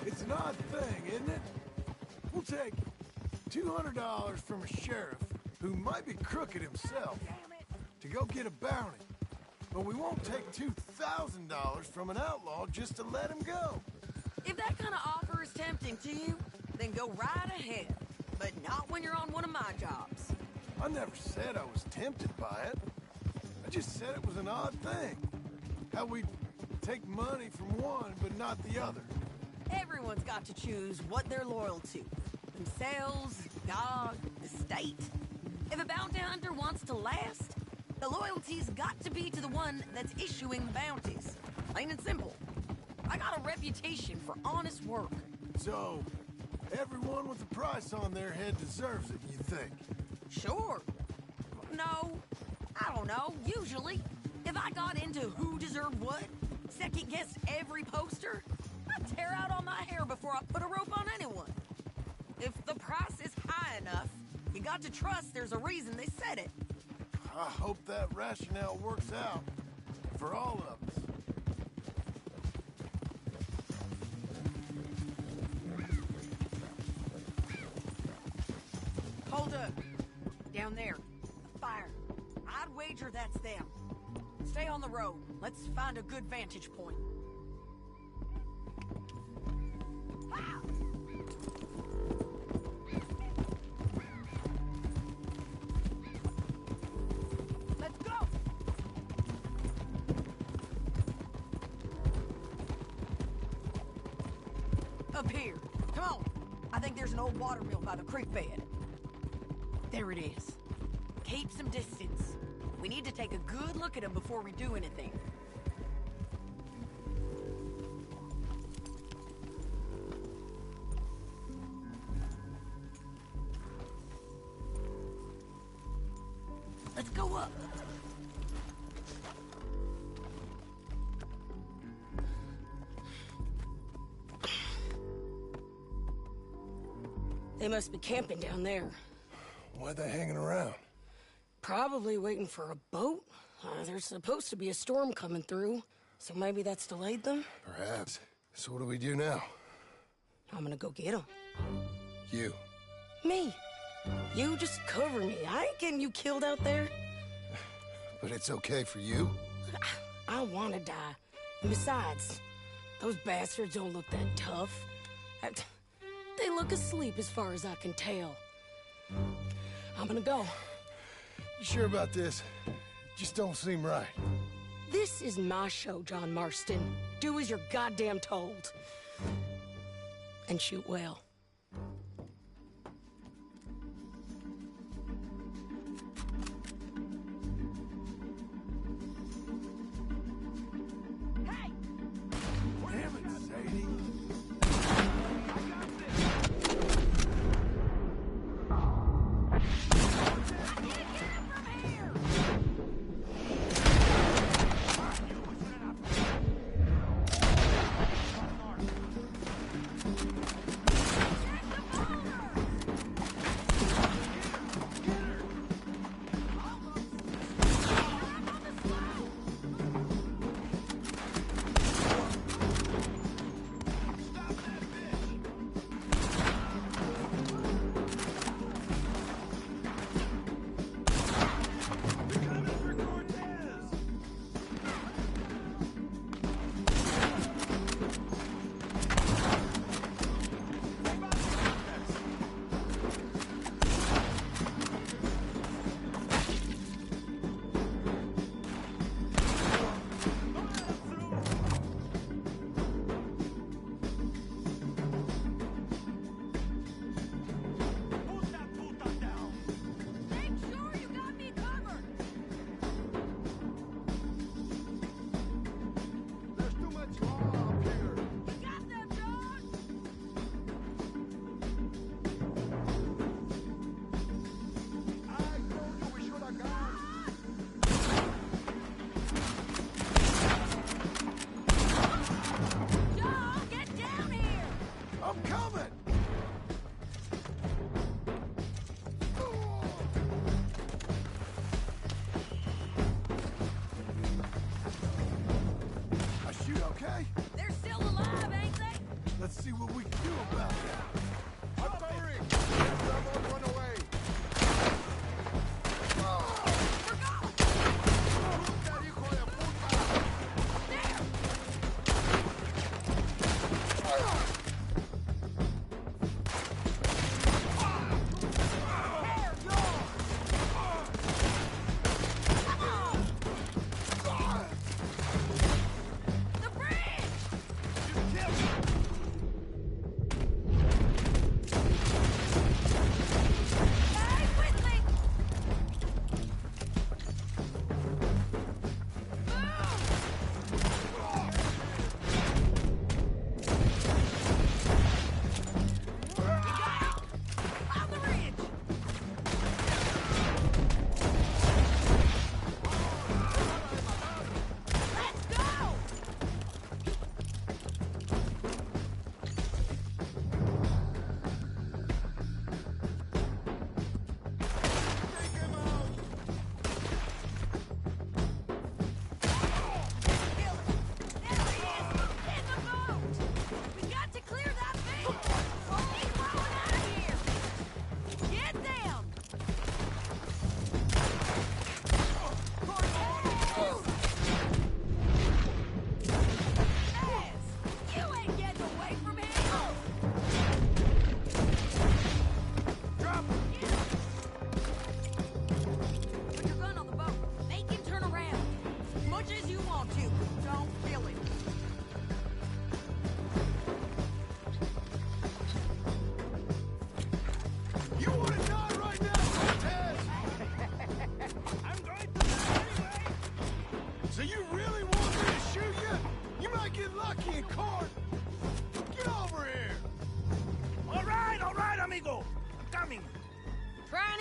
It's an odd thing, isn't it? We'll take $200 from a sheriff who might be crooked himself to go get a bounty. But we won't take $2,000 from an outlaw just to let him go. If that kind of offer is tempting to you, then go right ahead. But not when you're on one of my jobs. I never said I was tempted by it. I just said it was an odd thing. How we take money from one but not the other. Everyone's got to choose what they're loyal to. Themselves, God, the state. If a bounty hunter wants to last, the loyalty's got to be to the one that's issuing the bounties. Plain and simple. I got a reputation for honest work. So, everyone with a price on their head deserves it, you think? Sure. No, I don't know, usually. If I got into who deserved what, second-guessed every poster, I'd tear out all my hair before I put a rope on anyone. If the price is high enough, you got to trust there's a reason they said it. I hope that rationale works out for all of us. Hold up. that? Down there. A fire. I'd wager that's them. Stay on the road. Let's find a good vantage point. Ah! Let's go! Up here. Come on. I think there's an old water mill by the creek bed. There it is. Keep some distance. We need to take a good look at them before we do anything. Let's go up. They must be camping down there. Why are they hanging around? Probably waiting for a boat. There's supposed to be a storm coming through, so maybe that's delayed them? Perhaps. So what do we do now? I'm gonna go get them. You. Me. You just cover me. I ain't getting you killed out there. But it's okay for you? I don't want to die. And besides, those bastards don't look that tough. They look asleep as far as I can tell. I'm gonna go. You sure about this? Just don't seem right. This is my show, John Marston. Do as you're goddamn told. And shoot well. Hey! Damn it, Sadie.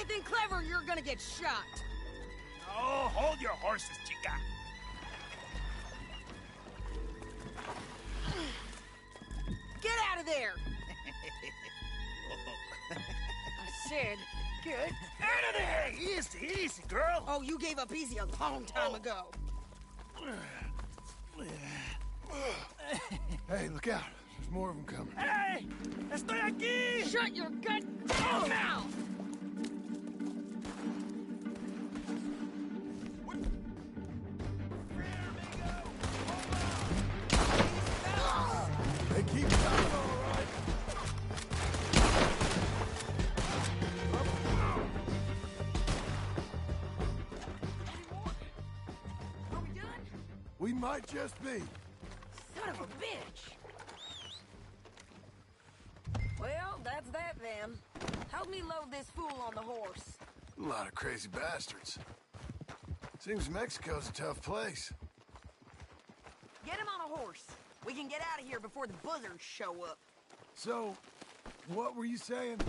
anything clever, you're gonna get shot. Oh, hold your horses, chica. Get out of there! I said, get Out of there! Easy, easy, girl. Oh, you gave up easy a long time ago. Hey, look out. There's more of them coming. Hey! Estoy aquí! Shut your goddamn mouth! They keep coming, all right. Are we done? We might just be. Son of a bitch! Well, that's that then. Help me load this fool on the horse. A lot of crazy bastards. Seems Mexico's a tough place. Get him on a horse. We can get out of here before the buzzards show up. So, what were you saying?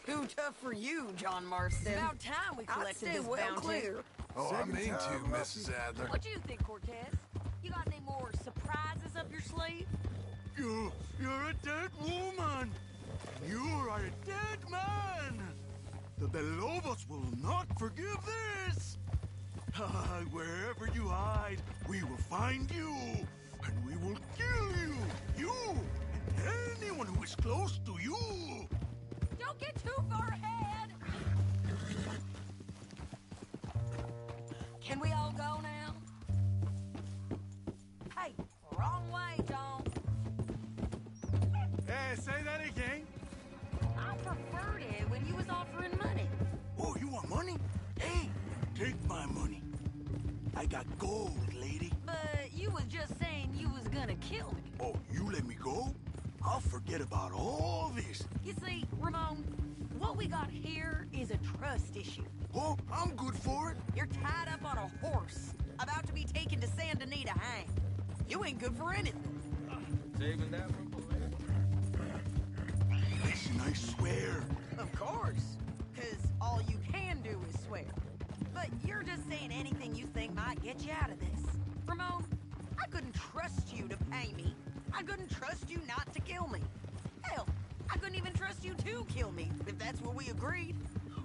Too tough for you, John Marston. It's about time we collected this bounty. Clear. Oh, I Second mean to, time, Mrs. Adler. What do you think, Cortez? You got any more surprises up your sleeve? You're a dead woman. You are a dead man. The Lobos will not forgive this. Wherever you hide, we will find you, and we will kill you. You and anyone who is close to you. Don't get too far ahead. Can we all go now? Hey, wrong way, John. Hey, say that again. I preferred it when you was offering money. Oh, you want money? Hey, take my money. I got gold, lady. But you was just saying you was gonna kill me. Oh, you let me go? I'll forget about all this. You see, Ramon, what we got here is a trust issue. Oh, I'm good for it. You're tied up on a horse, about to be taken to San Denis to hang. You ain't good for anything. Saving that for Listen, I swear. Of course, because all you can do is swear. But you're just saying anything you think might get you out of this. Ramon, I couldn't trust you to pay me. I couldn't trust you not to kill me. Hell, I couldn't even trust you to kill me, if that's what we agreed.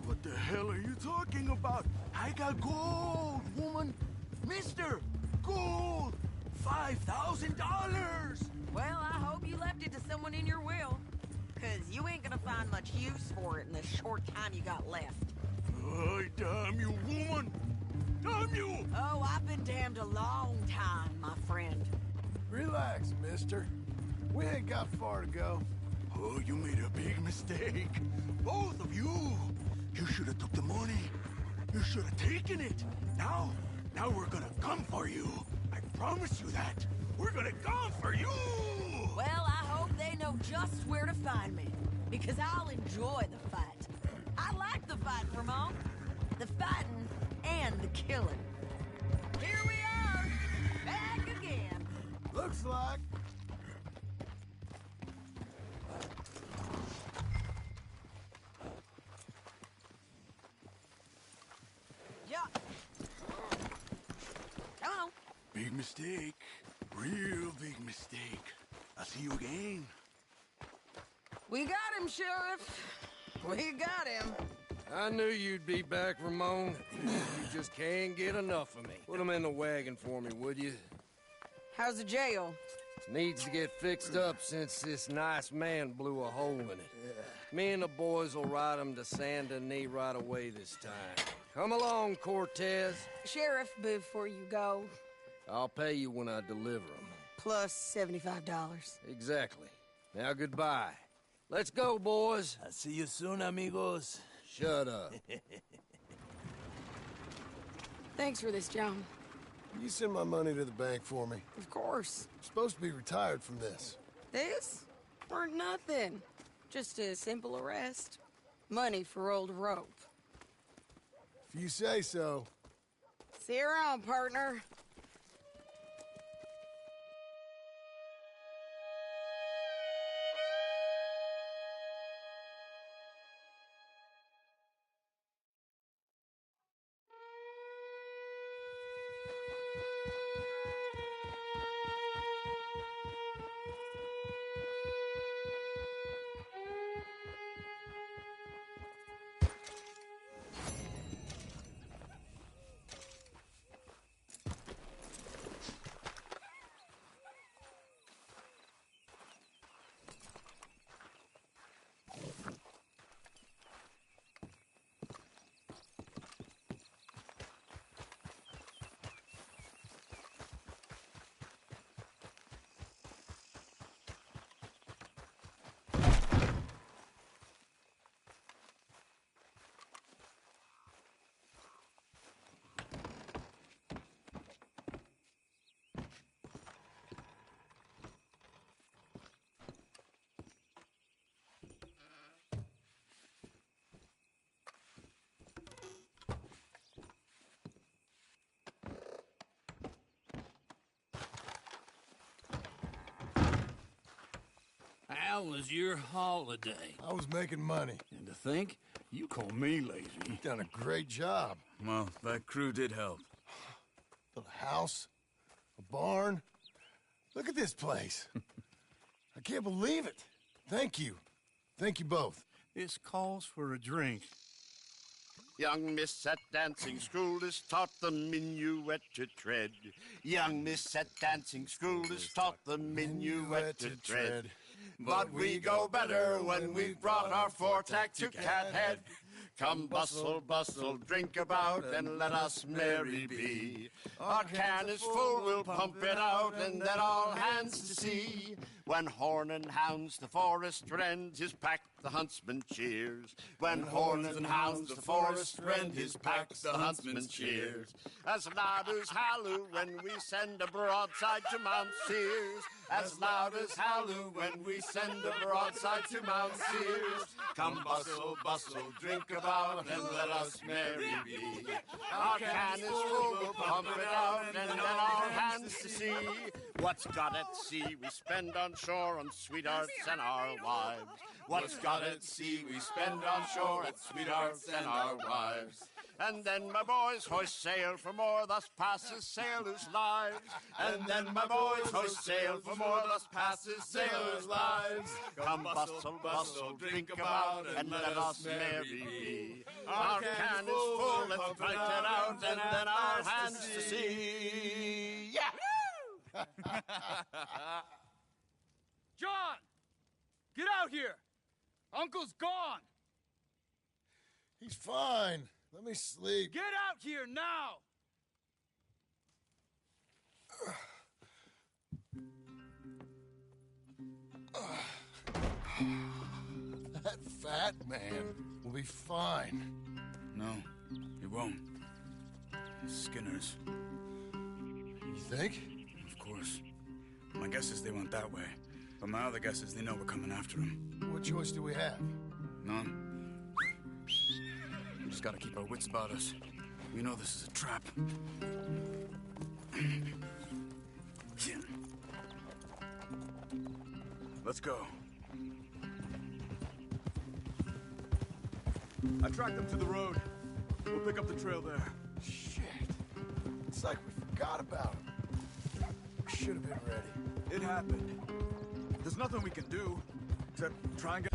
What the hell are you talking about? I got gold, woman. Mister, gold. $5,000. Well, I hope you left it to someone in your will. Because you ain't gonna find much use for it in the short time you got left. Oh, damn you, woman. Damn you. Oh, I've been damned a long time, my friend. Relax, mister. We ain't got far to go. Oh, you made a big mistake. Both of you. You should have took the money. You should have taken it. Now we're gonna come for you. I promise you that. We're gonna come for you. Well, I hope they know just where to find me. Because I'll enjoy the fight. I like the fight, Ramon. The fighting and the killing. Here we are, back again. Looks like. Yeah. Come on. Big mistake. Real big mistake. I'll see you again. We got him, Sheriff. We got him. I knew you'd be back, Ramon. You just can't get enough of me. Put him in the wagon for me, would you? How's the jail? Needs to get fixed up since this nice man blew a hole in it. Me and the boys will ride him to San Denis right away this time. Come along, Cortez. Sheriff, before you go, I'll pay you when I deliver him. plus $75. Exactly. Now, goodbye. Let's go, boys. I'll see you soon, amigos. Shut up. Thanks for this, John. You send my money to the bank for me. Of course. I'm supposed to be retired from this. This? Weren't nothing. Just a simple arrest. Money for old rope. If you say so. See you around, partner. How was your holiday? I was making money. And to think, you call me lazy. You've done a great job. Well, that crew did help. Built a house, a barn. Look at this place. I can't believe it. Thank you. Thank you both. This calls for a drink. Young miss at dancing school is taught the minuet to tread. Young miss at dancing school is taught the minuet to tread. But we go better when we've brought our four-tack to Cathead. Come bustle, bustle, drink about, and let us merry be. Our can is full, we'll pump it out, and then all hands to see. When horn and hounds the forest rend, his pack the huntsman cheers. When horn and hounds the forest rend, his pack the huntsman cheers. As loud as halloo when we send a broadside to Mount Sears. As loud as halloo when we send a broadside to Mount Sears. Come bustle, bustle, drink about, and let us merry be. Our can is full, we'll pump it out, and then all hands to see. What's got at sea we spend on shore on sweethearts and our wives. What's got at sea we spend on shore at sweethearts and our wives. And then my boys hoist sail for more, thus passes sailors' lives. And then my boys hoist sail for more, thus passes sailors' lives. Come bustle, bustle, drink about, and let us merry be. Our can is full, let's pint it out, and then our hands to see. Yeah! John! Get out here! Uncle's gone! He's fine. Let me sleep. Get out here now! That fat man will be fine. No, he won't. Skinner's. You think? Of course. My guess is they went that way. But my other guess is they know we're coming after them. What choice do we have? None. We just gotta keep our wits about us. We know this is a trap. Let's go. I tracked them to the road. We'll pick up the trail there. Shit. It's like we forgot about him. We should have been ready. It happened. There's nothing we can do except try and get